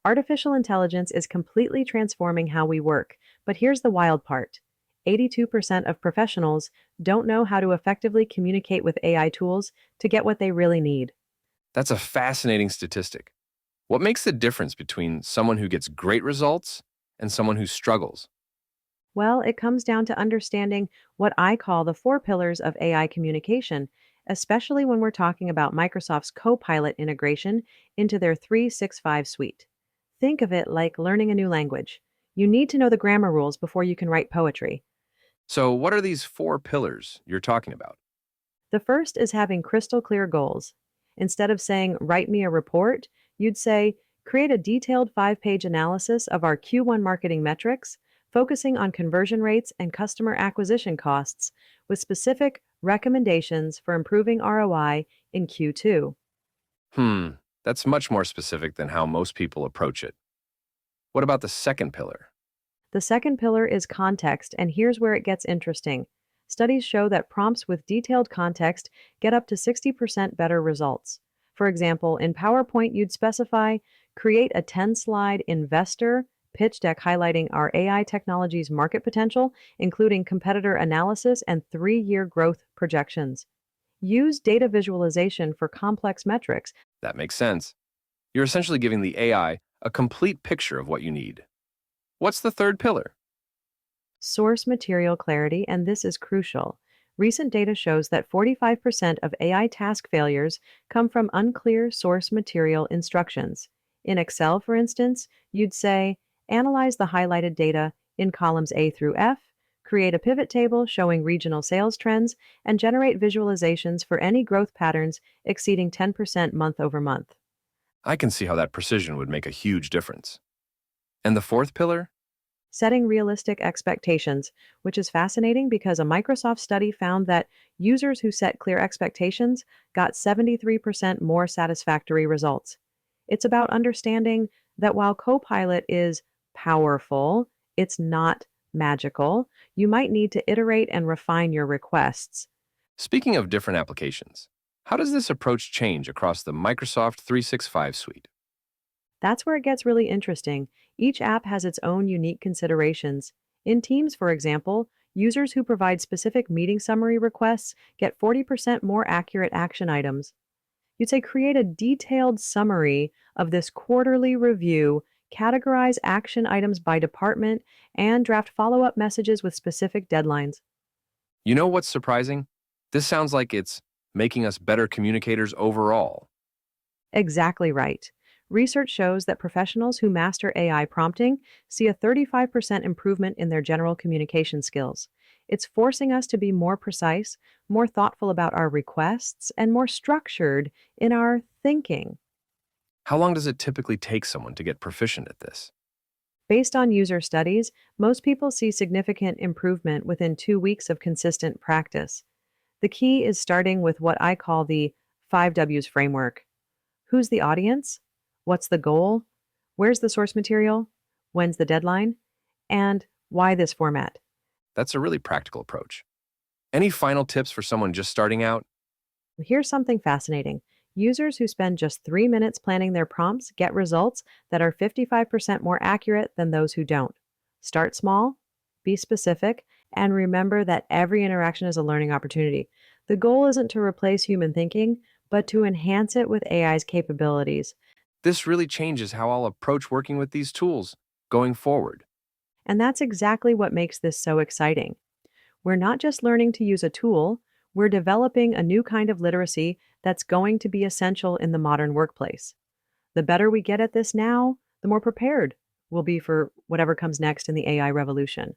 Artificial intelligence is completely transforming how we work, but here's the wild part. 82% of professionals don't know how to effectively communicate with AI tools to get what they really need. That's a fascinating statistic. What makes the difference between someone who gets great results and someone who struggles? Well, it comes down to understanding what I call the four pillars of AI communication, especially when we're talking about Microsoft's Copilot integration into their 365 suite. Think of it like learning a new language. You need to know the grammar rules before you can write poetry. So, what are these four pillars you're talking about? The first is having crystal clear goals. Instead of saying, write me a report, you'd say, create a detailed 5-page analysis of our Q1 marketing metrics, focusing on conversion rates and customer acquisition costs, with specific recommendations for improving ROI in Q2. Hmm, that's much more specific than how most people approach it. What about the second pillar? The second pillar is context, and here's where it gets interesting. Studies show that prompts with detailed context get up to 60% better results. For example, in PowerPoint, you'd specify create a 10-slide investor pitch deck highlighting our AI technology's market potential, including competitor analysis and 3-year growth projections. Use data visualization for complex metrics. That makes sense. You're essentially giving the AI a complete picture of what you need. What's the third pillar? Source material clarity, and this is crucial. Recent data shows that 45% of AI task failures come from unclear source material instructions. In Excel, for instance, you'd say, analyze the highlighted data in columns A through F, create a pivot table showing regional sales trends, and generate visualizations for any growth patterns exceeding 10% month over month. I can see how that precision would make a huge difference. And the fourth pillar? Setting realistic expectations, which is fascinating because a Microsoft study found that users who set clear expectations got 73% more satisfactory results. It's about understanding that while Copilot is powerful, it's not magical. You might need to iterate and refine your requests. Speaking of different applications, how does this approach change across the Microsoft 365 suite? That's where it gets really interesting. Each app has its own unique considerations. In Teams, for example, users who provide specific meeting summary requests get 40% more accurate action items. You'd say create a detailed summary of this quarterly review, categorize action items by department, and draft follow up messages with specific deadlines. You know what's surprising? This sounds like it's making us better communicators overall. Exactly right. Research shows that professionals who master AI prompting see a 35% improvement in their general communication skills. It's forcing us to be more precise, more thoughtful about our requests, and more structured in our thinking. How long does it typically take someone to get proficient at this? Based on user studies, most people see significant improvement within 2 weeks of consistent practice. The key is starting with what I call the 5 W's framework. Who's the audience? What's the goal? Where's the source material? When's the deadline? And why this format? That's a really practical approach. Any final tips for someone just starting out? Here's something fascinating. Users who spend just 3 minutes planning their prompts get results that are 55% more accurate than those who don't. Start small, be specific, and remember that every interaction is a learning opportunity. The goal isn't to replace human thinking, but to enhance it with AI's capabilities. This really changes how I'll approach working with these tools going forward. And that's exactly what makes this so exciting. We're not just learning to use a tool, we're developing a new kind of literacy that's going to be essential in the modern workplace. The better we get at this now, the more prepared we'll be for whatever comes next in the AI revolution.